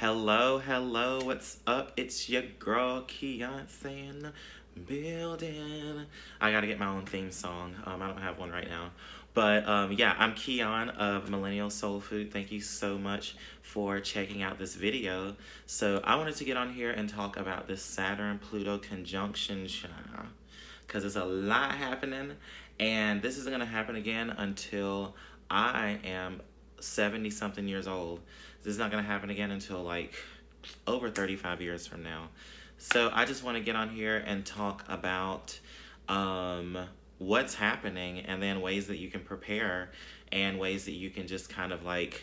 Hello, hello, what's up? It's your girl, Keonce in the building. I gotta get my own theme song. I don't have one right now. But yeah, I'm Keon of Millennial Soul Food. Thank you so much for checking out this video. So I wanted to get on here and talk about this Saturn-Pluto Conjunction, because there's a lot happening, and this isn't gonna happen again until I am 70 something years old. This is not going to happen again until like over 35 years from now. So I just want to get on here and talk about what's happening, and then ways that you can prepare, and ways that you can just kind of like,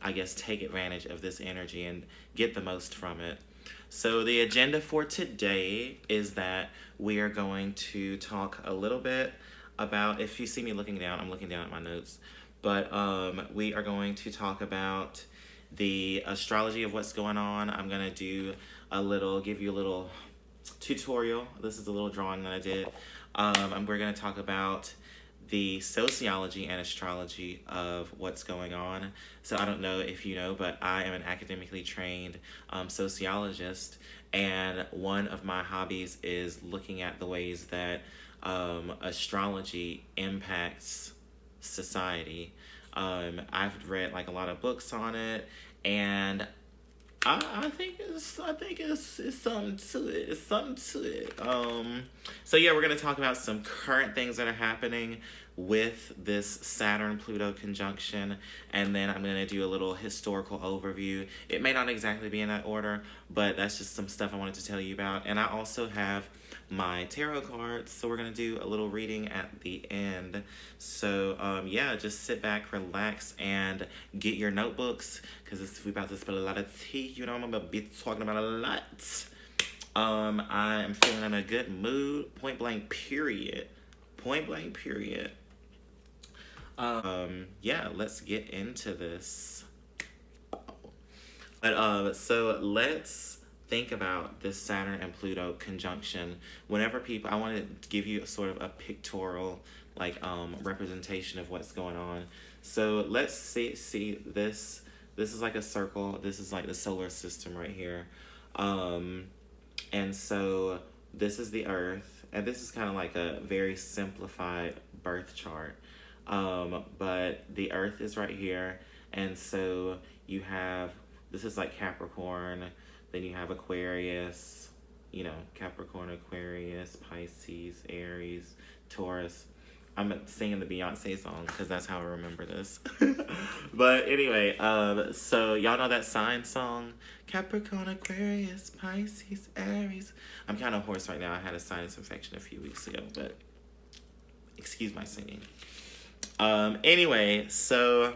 I guess, take advantage of this energy and get the most from it. So the agenda for today is that we are going to talk a little bit about, if you see me looking down, I'm looking down at my notes, but we are going to talk about the astrology of what's going on. I'm going to give you a little tutorial. This is a little drawing that I did. We're going to talk about the sociology and astrology of what's going on. So I don't know if you know, but I am an academically trained sociologist, and one of my hobbies is looking at the ways that astrology impacts society. I've read like a lot of books on it, and I think it's something to it. It's something to it. So yeah, we're gonna talk about some current things that are happening with this Saturn-Pluto conjunction, and then I'm gonna do a little historical overview. It may not exactly be in that order, but that's just some stuff I wanted to tell you about. And I also have my tarot cards, so we're gonna do a little reading at the end. So yeah, just sit back, relax, and get your notebooks, because we about to spill a lot of tea. You know, I'm gonna be talking about a lot. I am feeling in a good mood. Point blank period. Point blank period. Yeah, let's get into this. But so let's think about this Saturn and Pluto conjunction. Whenever people, I want to give you sort of a pictorial, like, representation of what's going on. So let's see this. This is like a circle. This is like the solar system right here. And so this is the Earth, and this is kind of like a very simplified birth chart. But the Earth is right here, and so you have, this is like Capricorn, then you have Aquarius, you know, Capricorn, Aquarius, Pisces, Aries, Taurus. I'm singing the Beyonce song because that's how I remember this. But anyway, so y'all know that sign song? Capricorn, Aquarius, Pisces, Aries. I'm kind of hoarse right now. I had a sinus infection a few weeks ago, but excuse my singing. Anyway, so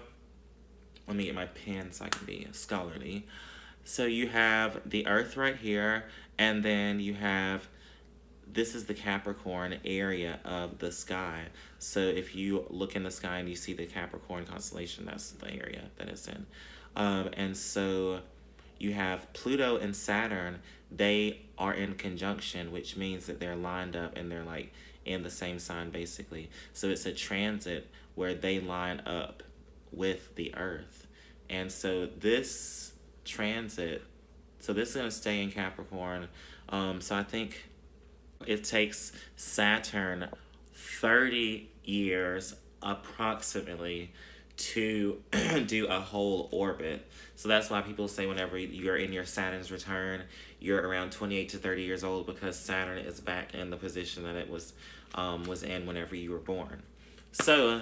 let me get my pen so I can be scholarly. So you have the Earth right here, and then you have, this is the Capricorn area of the sky. So if you look in the sky and you see the Capricorn constellation, that's the area that it's in. And so you have Pluto and Saturn. They are in conjunction, which means that they're lined up and they're like in the same sign basically. So it's a transit where they line up with the Earth. And so this transit, so this is going to stay in Capricorn. So I think it takes Saturn 30 years approximately to do a whole orbit. So that's why people say whenever you're in your Saturn's return, you're around 28 to 30 years old, because Saturn is back in the position that it was in whenever you were born. So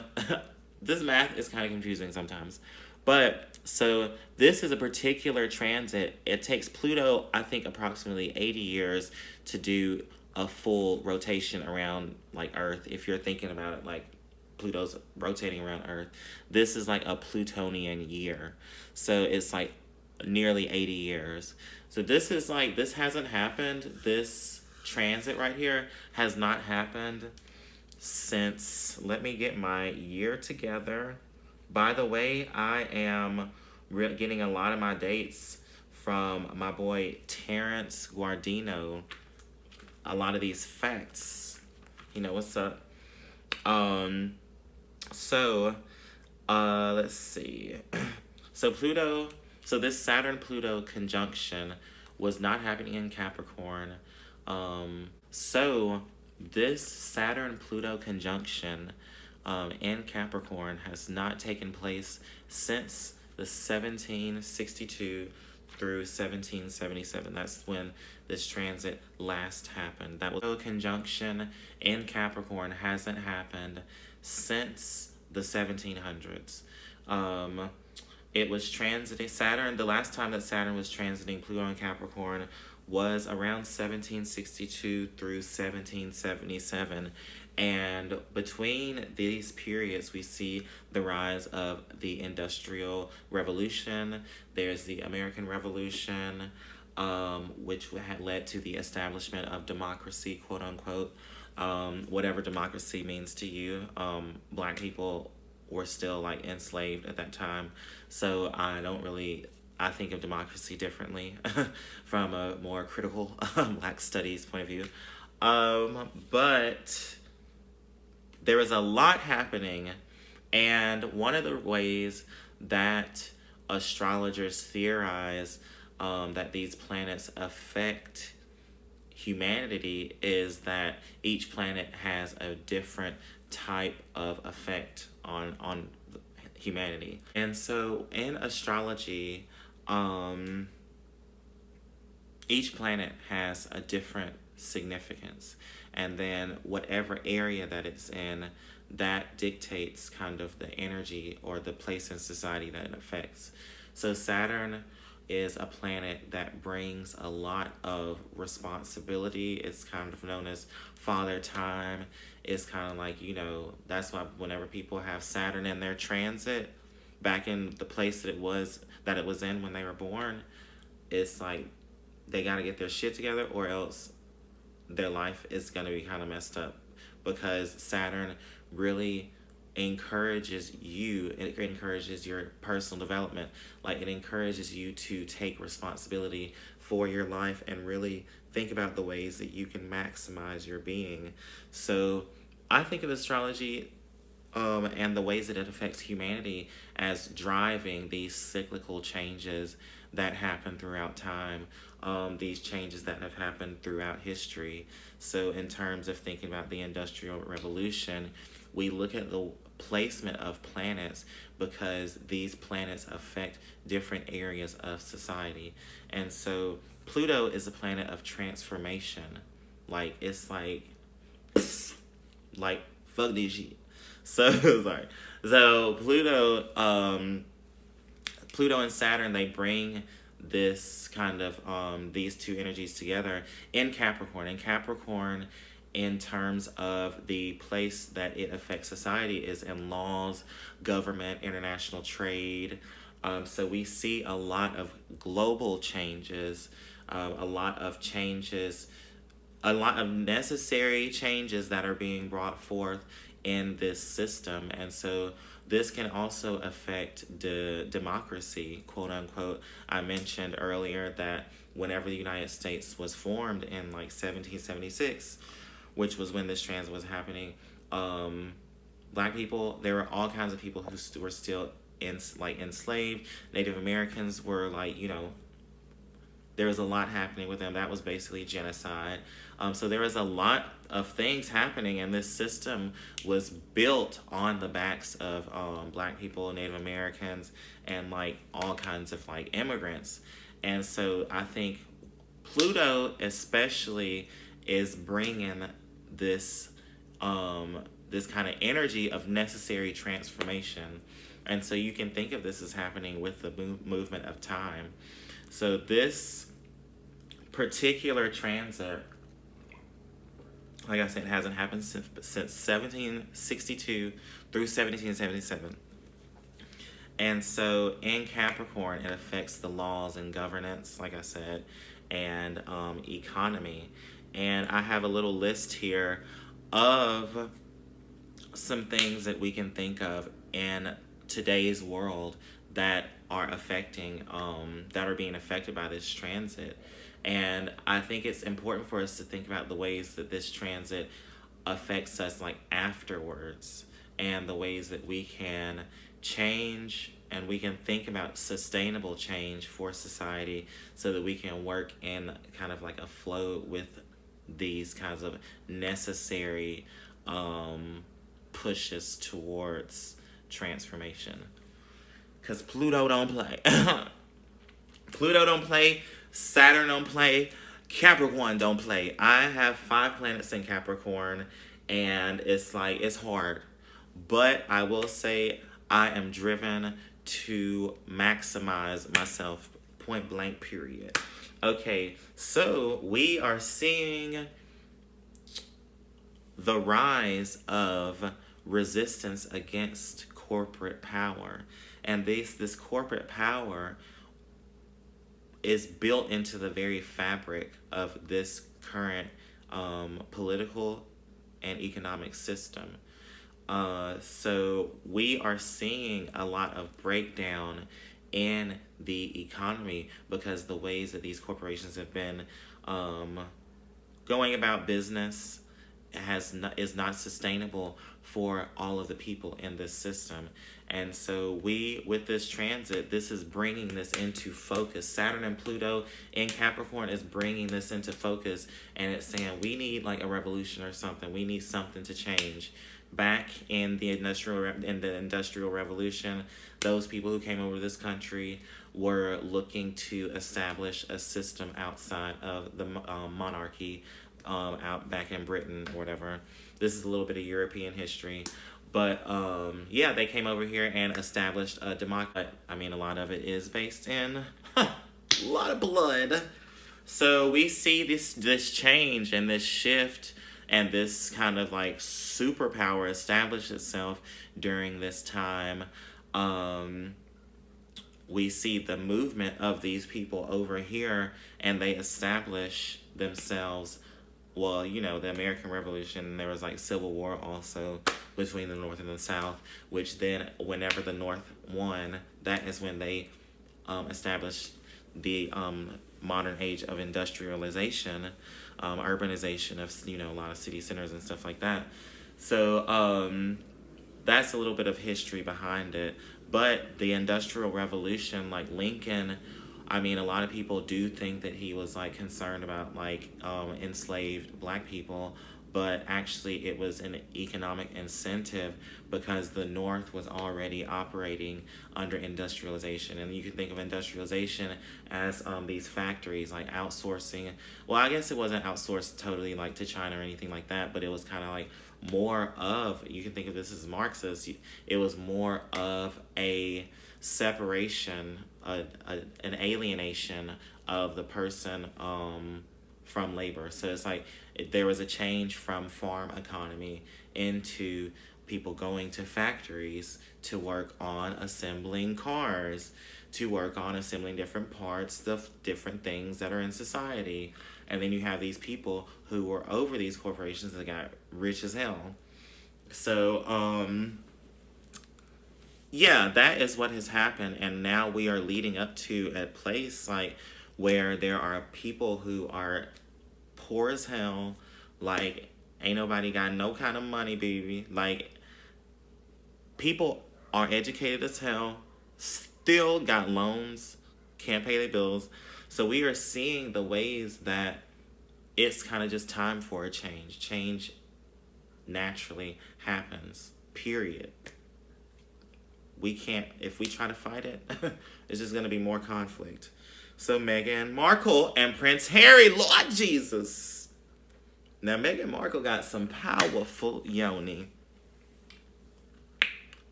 this math is kind of confusing sometimes. But so this is a particular transit. It takes Pluto, I think, approximately 80 years to do a full rotation around like Earth. If you're thinking about it like Pluto's rotating around Earth, this is like a Plutonian year. So it's like nearly 80 years. So this is like, this hasn't happened. This transit right here has not happened since, let me get my year together. By the way, I am getting a lot of my dates from my boy Terrence Guardino. A lot of these facts, you know, what's up? So let's see. So Pluto So this Saturn-Pluto conjunction was not happening in Capricorn. So this Saturn-Pluto conjunction in Capricorn has not taken place since the 1762 through 1777. That's when this transit last happened. That was a conjunction in Capricorn hasn't happened since the 1700s. It was transiting Saturn. The last time that Saturn was transiting Pluto and Capricorn was around 1762 through 1777. And between these periods, we see the rise of the Industrial Revolution. There's the American Revolution, which had led to the establishment of democracy, quote unquote. Whatever democracy means to you. Black people were still like enslaved at that time. So I think of democracy differently from a more critical Black studies point of view. But there was a lot happening, and one of the ways that astrologers theorize that these planets affect humanity is that each planet has a different type of effect on humanity. And so in astrology, each planet has a different significance, and then whatever area that it's in, that dictates kind of the energy or the place in society that it affects. So Saturn is a planet that brings a lot of responsibility. It's kind of known as father time. It's kind of like, that's why whenever people have Saturn in their transit back in the place that it was in when they were born, it's like they got to get their shit together, or else their life is going to be kind of messed up, because Saturn really encourages you. It encourages your personal development. Like, it encourages you to take responsibility for your life and really think about the ways that you can maximize your being. So I think of astrology and the ways that it affects humanity as driving these cyclical changes that happen throughout time, these changes that have happened throughout history. So in terms of thinking about the Industrial Revolution, we look at the placement of planets because these planets affect different areas of society. And so Pluto is a planet of transformation. Like, it's like fuck this shit. So sorry. So Pluto and Saturn, they bring this kind of these two energies together in Capricorn. And Capricorn, in terms of the place that it affects society, is in laws, government, international trade. So we see a lot of global changes, a lot of necessary changes that are being brought forth in this system. And so this can also affect the democracy, quote unquote. I mentioned earlier that whenever the United States was formed in like 1776, which was when this transit was happening, Black people, there were all kinds of people who were still enslaved. Native Americans were there was a lot happening with them. That was basically genocide. So there was a lot of things happening, and this system was built on the backs of Black people, Native Americans, and all kinds of immigrants. And so I think Pluto especially is bringing this this kind of energy of necessary transformation. And so you can think of this as happening with the movement of time. So this particular transit, like I said, it hasn't happened since 1762 through 1777. And so in Capricorn, it affects the laws and governance, like I said, and economy. And I have a little list here of some things that we can think of in today's world that are being affected by this transit. And I think it's important for us to think about the ways that this transit affects us afterwards, and the ways that we can change and we can think about sustainable change for society so that we can work in kind of like a flow with these kinds of necessary pushes towards transformation. Because Pluto don't play. Pluto don't play. Saturn don't play. Capricorn don't play. I have 5 planets in Capricorn, and it's like, it's hard. But I will say I am driven to maximize myself, point blank, period. Okay, so we are seeing the rise of resistance against corporate power. And this corporate power is built into the very fabric of this current political and economic system. So we are seeing a lot of breakdown in the economy because the ways that these corporations have been going about business is not sustainable for all of the people in this system. And so with this transit, this is bringing this into focus. Saturn and Pluto in Capricorn is bringing this into focus, and it's saying we need like a revolution or something. We need something to change. Back in the industrial revolution, those people who came over this country were looking to establish a system outside of the monarchy, out back in Britain or whatever. This is a little bit of European history. But yeah, they came over here and established a democracy. I mean, a lot of it is based in a lot of blood. So we see this change and this shift and this kind of like superpower establish itself during this time. We see the movement of these people over here, and they establish themselves. Well, you know, the American Revolution, there was like Civil War also between the North and the South, which then whenever the North won, that is when they established the modern age of industrialization, urbanization of, you know, a lot of city centers and stuff like that. So that's a little bit of history behind it. But the Industrial Revolution, like Lincoln, I mean, a lot of people do think that he was like concerned about like enslaved black people, but actually it was an economic incentive because the North was already operating under industrialization. And you can think of industrialization as these factories like outsourcing. Well, I guess it wasn't outsourced totally like to China or anything like that, but it was kind of like more of, you can think of this as Marxist, it was more of a separation, an alienation of the person from labor. So it's like there was a change from farm economy into people going to factories to work on assembling cars, to work on assembling different parts of different things that are in society. And then you have these people who were over these corporations that got rich as hell. So, yeah, that is what has happened. And now we are leading up to a place like where there are people who are poor as hell. Like, ain't nobody got no kind of money, baby. Like, people are educated as hell, still got loans, can't pay their bills. So we are seeing the ways that it's kind of just time for a change. Change naturally happens, period. We can't, if we try to fight it, it's just going to be more conflict. So Meghan Markle and Prince Harry, Lord Jesus. Now Meghan Markle got some powerful yoni.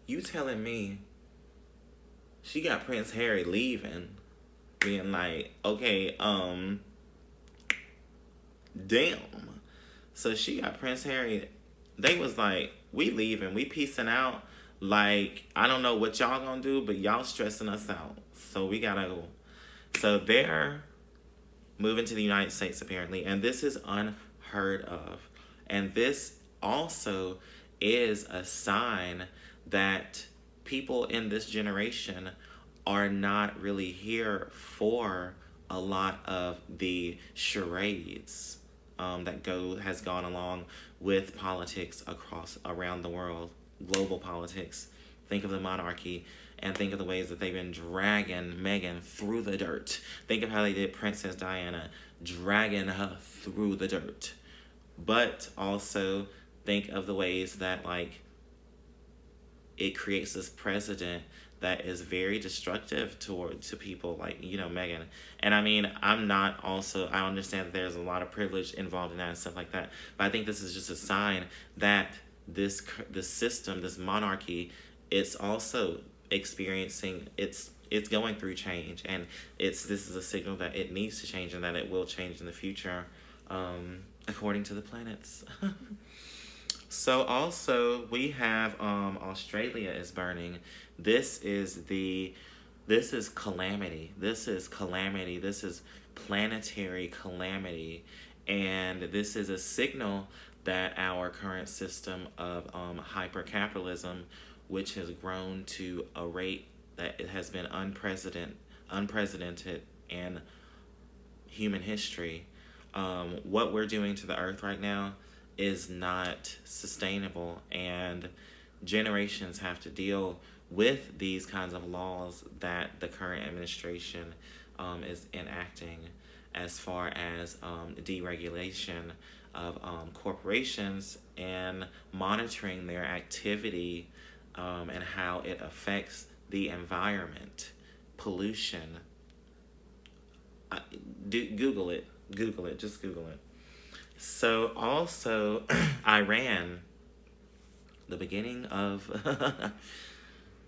You telling me she got Prince Harry leaving, being like, okay, damn. So she got Prince Harry. They was like, we leaving, we peacing out. Like, I don't know what y'all gonna do, but y'all stressing us out. So we gotta go. So they're moving to the United States apparently, and this is unheard of. And this also is a sign that people in this generation are not really here for a lot of the charades that has gone along with politics around the world. global politics. Think of the monarchy and think of the ways that they've been dragging Meghan through the dirt. Think of how they did Princess Diana, dragging her through the dirt. But also think of the ways that like it creates this precedent that is very destructive to people like, you know, Megan. And I mean, I'm not also, I understand that there's a lot of privilege involved in that and stuff like that, but I think this is just a sign that this system, this monarchy, it's also experiencing, it's going through change, and this is a signal that it needs to change and that it will change in the future, according to the planets. So also we have Australia is burning. This is calamity. This is calamity. This is planetary calamity, and this is a signal that our current system of hyper-capitalism, which has grown to a rate that it has been unprecedented in human history. What we're doing to the earth right now is not sustainable, and generations have to deal with these kinds of laws that the current administration is enacting, as far as deregulation of corporations and monitoring their activity, and how it affects the environment, pollution. Google it. Just Google it. So also, Iran, the beginning of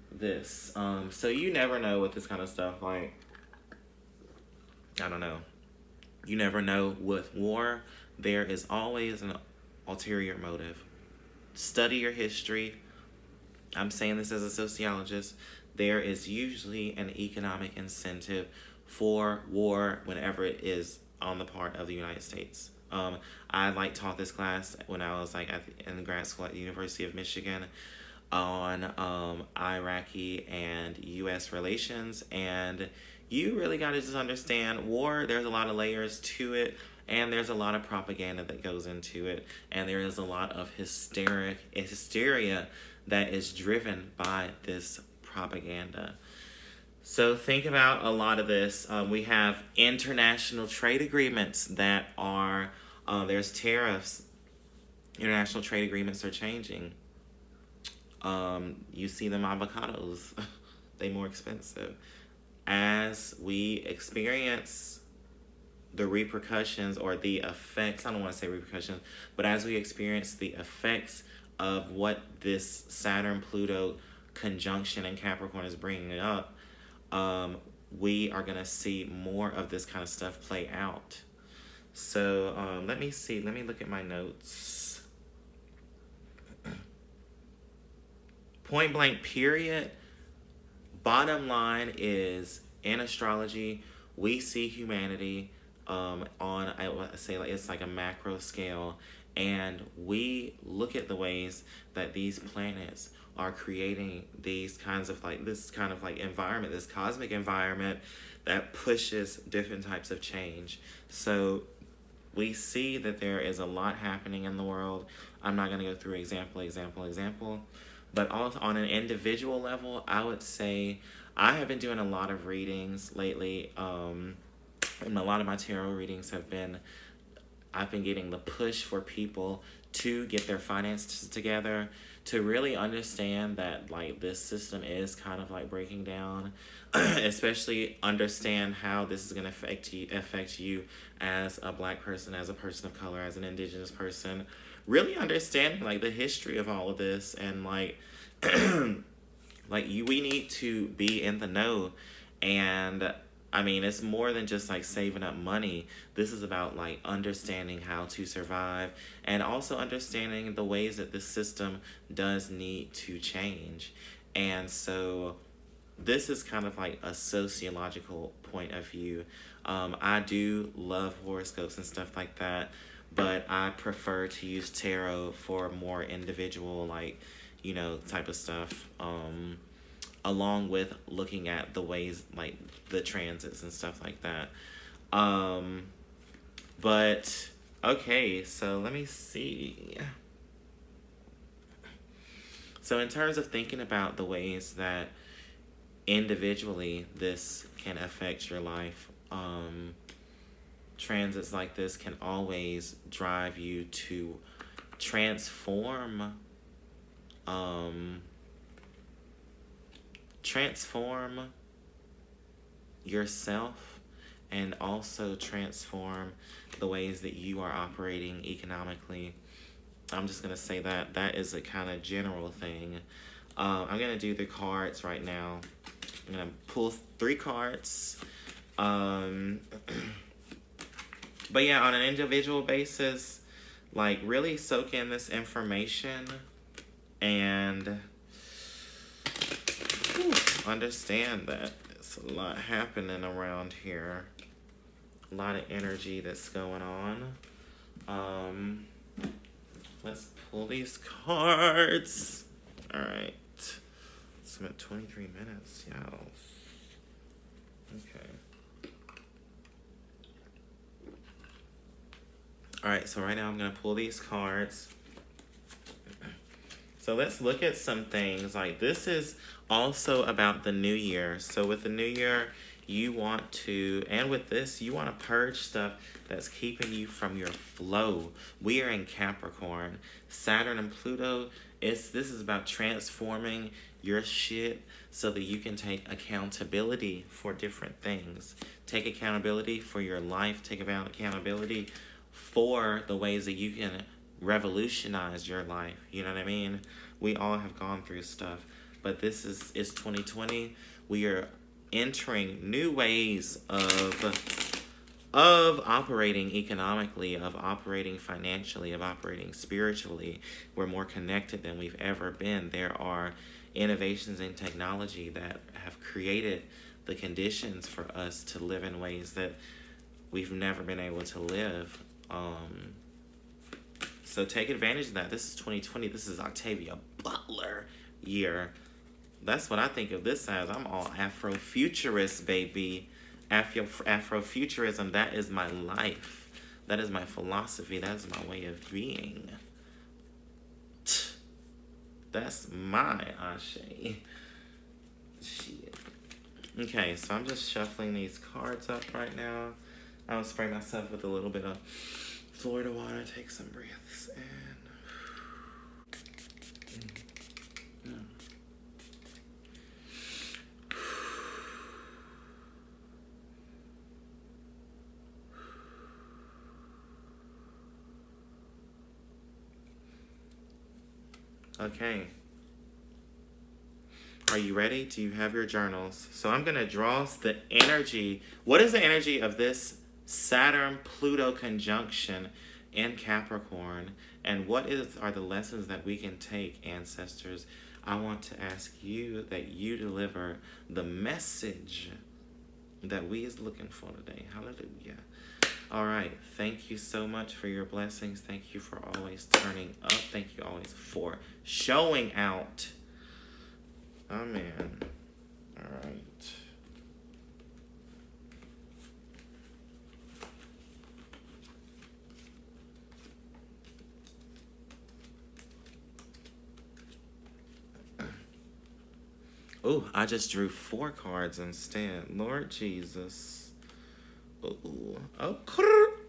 this. So you never know with this kind of stuff. Like, I don't know. You never know with war. There is always an ulterior motive. Study your history. I'm saying this as a sociologist. There is usually an economic incentive for war whenever it is on the part of the United States. I taught this class when I was in grad school at the University of Michigan on Iraqi and U.S. relations, and you really got to just understand war. There's a lot of layers to it, and there's a lot of propaganda that goes into it, and there is a lot of hysteria that is driven by this propaganda. So think about a lot of this. We have international trade agreements that are, there's tariffs. International trade agreements are changing. You see them avocados, they more expensive. As we experience the repercussions or the effects, I don't want to say repercussions, but as we experience the effects of what this Saturn-Pluto conjunction in Capricorn is bringing up, we are going to see more of this kind of stuff play out. So let me look at my notes. Point blank period. Bottom line is, in astrology, we see humanity on, I would say, it's like a macro scale, and we look at the ways that these planets are creating these kinds of this kind of environment, this cosmic environment that pushes different types of change. So we see that there is a lot happening in the world. I'm not going to go through example, but also on an individual level, I would say I have been doing a lot of readings lately, and a lot of my tarot readings I've been getting the push for people to get their finances together, to really understand that this system is kind of breaking down, especially understand how this is going to affect you as a Black person, as a person of color, as an indigenous person. Really understanding the history of all of this, and we need to be in the know. And I mean, it's more than just saving up money. This is about understanding how to survive, and also understanding the ways that this system does need to change. And so this is kind of a sociological point of view. I do love horoscopes and stuff like that, but I prefer to use tarot for more individual type of stuff, along with looking at the ways the transits and stuff like that. But okay, so let me see. So in terms of thinking about the ways that individually this can affect your life, transits like this can always drive you to transform um, transform yourself, and also transform the ways that you are operating economically. I'm just going to say that that is a kind of general thing. I'm going to do the cards right now. I'm going to pull 3 cards. But yeah, on an individual basis, like, really soak in this information and understand that it's a lot happening around here. A lot of energy that's going on. Let's pull these cards. All right. It's been 23 minutes, y'all. Okay. All right, so right now I'm going to pull these cards. So let's look at some things. Like, this is also about the new year. So with the new year, you want to, and with this, you want to purge stuff that's keeping you from your flow. We are in Capricorn. Saturn and Pluto, this is about transforming your shit so that you can take accountability for different things. Take accountability for your life. Take accountability for the ways that you can revolutionize your life. You know what I mean? We all have gone through stuff, but this is 2020. We are entering new ways of operating economically, of operating financially, of operating spiritually. We're more connected than we've ever been. There are innovations in technology that have created the conditions for us to live in ways that we've never been able to live. So take advantage of that. This is 2020. This is Octavia Butler year. That's what I think of this as. I'm all Afrofuturist, baby. Afrofuturism, that is my life. That is my philosophy. That is my way of being. That's my Ashe. Shit. Okay, so I'm just shuffling these cards up right now. I'll spray myself with a little bit of Florida water. Take some breaths in. Okay. Are you ready? Do you have your journals? So I'm going to draw the energy. What is the energy of this Saturn-Pluto conjunction in Capricorn? And what are the lessons that we can take, ancestors? I want to ask you that you deliver the message that we is looking for today. Hallelujah. All right. Thank you so much for your blessings. Thank you for always turning up. Thank you always for showing out. Amen. All right. Oh, I just drew 4 cards instead. Lord Jesus. Ooh. Oh,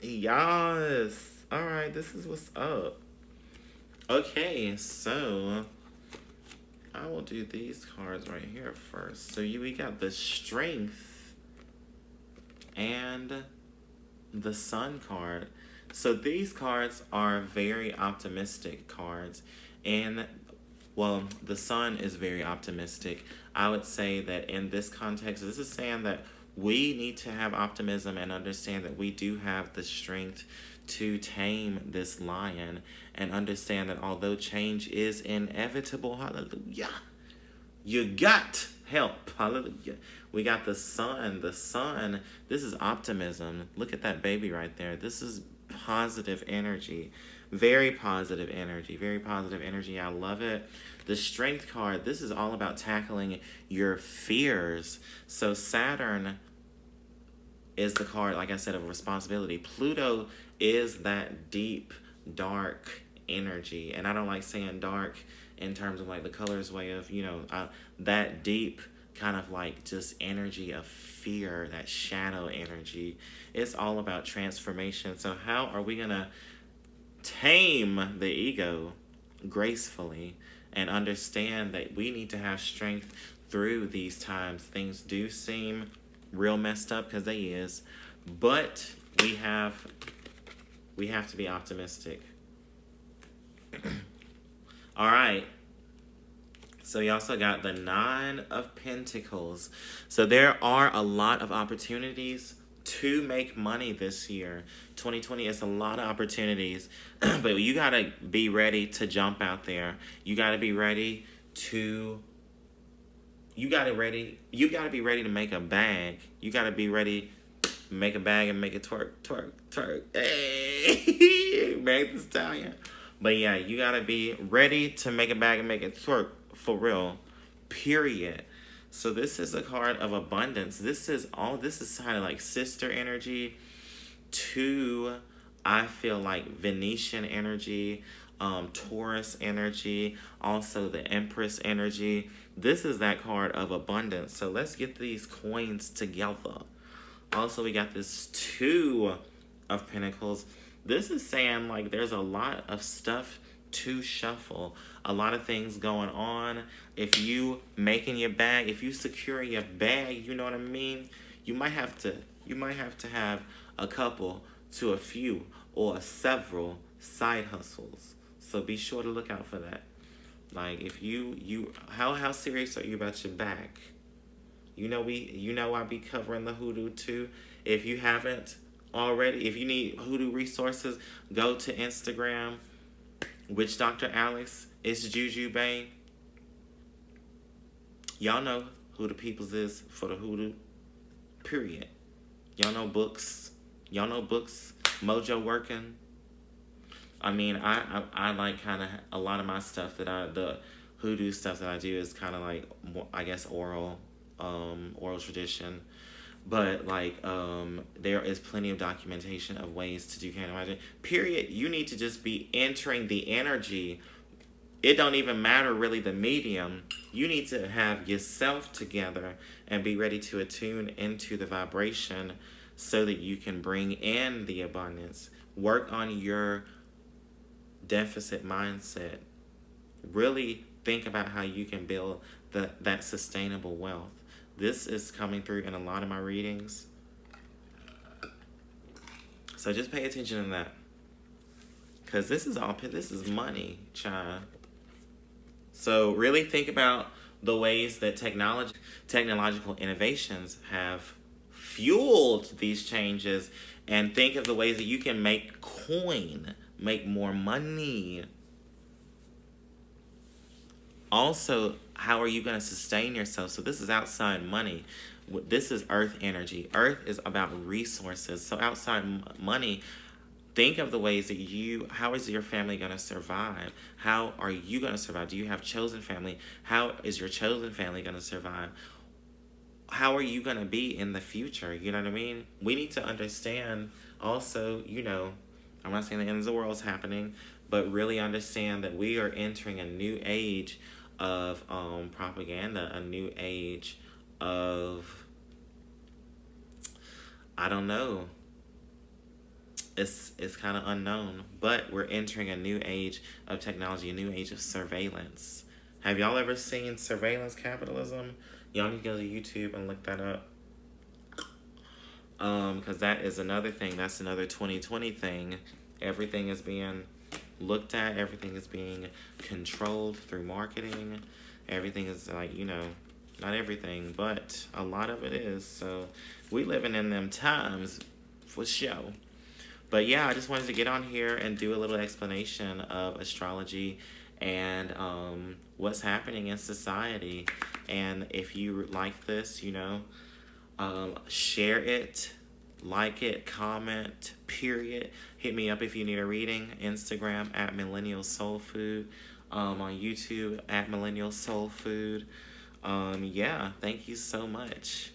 yes. All right, this is what's up. Okay, so I will do these cards right here first. So we got the Strength and the Sun card. So these cards are very optimistic cards. And, well, the Sun is very optimistic. I would say that in this context, this is saying that we need to have optimism and understand that we do have the strength to tame this lion, and understand that although change is inevitable, hallelujah, you got help, hallelujah. We got the sun. The sun, this is optimism. Look at that baby right there. This is positive energy. Very positive energy. Very positive energy. I love it. The Strength card, this is all about tackling your fears. So Saturn is the card, like I said, of responsibility. Pluto is that deep, dark energy. And I don't like saying dark in terms of like the color's way of, that deep kind of like just energy of fear, that shadow energy. It's all about transformation. So how are we gonna tame the ego gracefully and understand that we need to have strength through these times? Things do seem real messed up, because they is, but we have to be optimistic. All right. So you also got the Nine of Pentacles. So there are a lot of opportunities to make money this year. 2020 is a lot of opportunities, but you got to be ready to jump out there. You got to be ready to be ready to make a bag. You got to be ready to make a bag and make it twerk, twerk, twerk. Hey, Meg the Stallion. But yeah, you got to be ready to make a bag and make it twerk for real. Period. So this is a card of abundance. This is kind of like sister energy to, I feel like, Venetian energy, Taurus energy, also the Empress energy. This is that card of abundance. So let's get these coins together. Also, we got this Two of Pentacles. This is saying like there's a lot of stuff to shuffle, a lot of things going on. If you making your bag, if you securing your bag, you know what I mean? You might have to have a couple to a few or several side hustles. So be sure to look out for that. Like if how serious are you about your bag? I be covering the hoodoo too. If you haven't already, if you need hoodoo resources, go to Instagram, Witch Dr. Alex. It's Juju Bay. Y'all know who the peoples is for the hoodoo. Period. Y'all know books. Mojo working. I mean, I like kind of a lot of my stuff the hoodoo stuff that I do is kind of like, I guess, oral tradition. But like there is plenty of documentation of ways to do candle magic. Period. You need to just be entering the energy. It don't even matter really the medium. You need to have yourself together and be ready to attune into the vibration so that you can bring in the abundance. Work on your deficit mindset. Really think about how you can build that sustainable wealth. This is coming through in a lot of my readings. So just pay attention to that. Because this is money, child. So really think about the ways that technological innovations have fueled these changes, and think of the ways that you can make more money. Also, how are you going to sustain yourself? So this is outside money. This is earth energy. Earth is about resources. So outside money, think of the ways that how is your family going to survive? How are you going to survive? Do you have chosen family? How is your chosen family going to survive? How are you going to be in the future? You know what I mean? We need to understand also, I'm not saying the end of the world is happening, but really understand that we are entering a new age of propaganda, a new age of, I don't know, it's kind of unknown, but we're entering a new age of technology, a new age of surveillance. Have y'all ever seen surveillance capitalism? Y'all need to go to YouTube and look that up. Because that is another thing. That's another 2020 thing. Everything is being looked at. Everything is being controlled through marketing. Everything is like, not everything, but a lot of it is. So we living in them times for sure. But yeah, I just wanted to get on here and do a little explanation of astrology and what's happening in society. And if you like this, share it, like it, comment, period. Hit me up if you need a reading. Instagram at Millennial Soul Food. On YouTube at Millennial Soul Food. Yeah, thank you so much.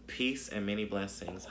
Peace and many blessings.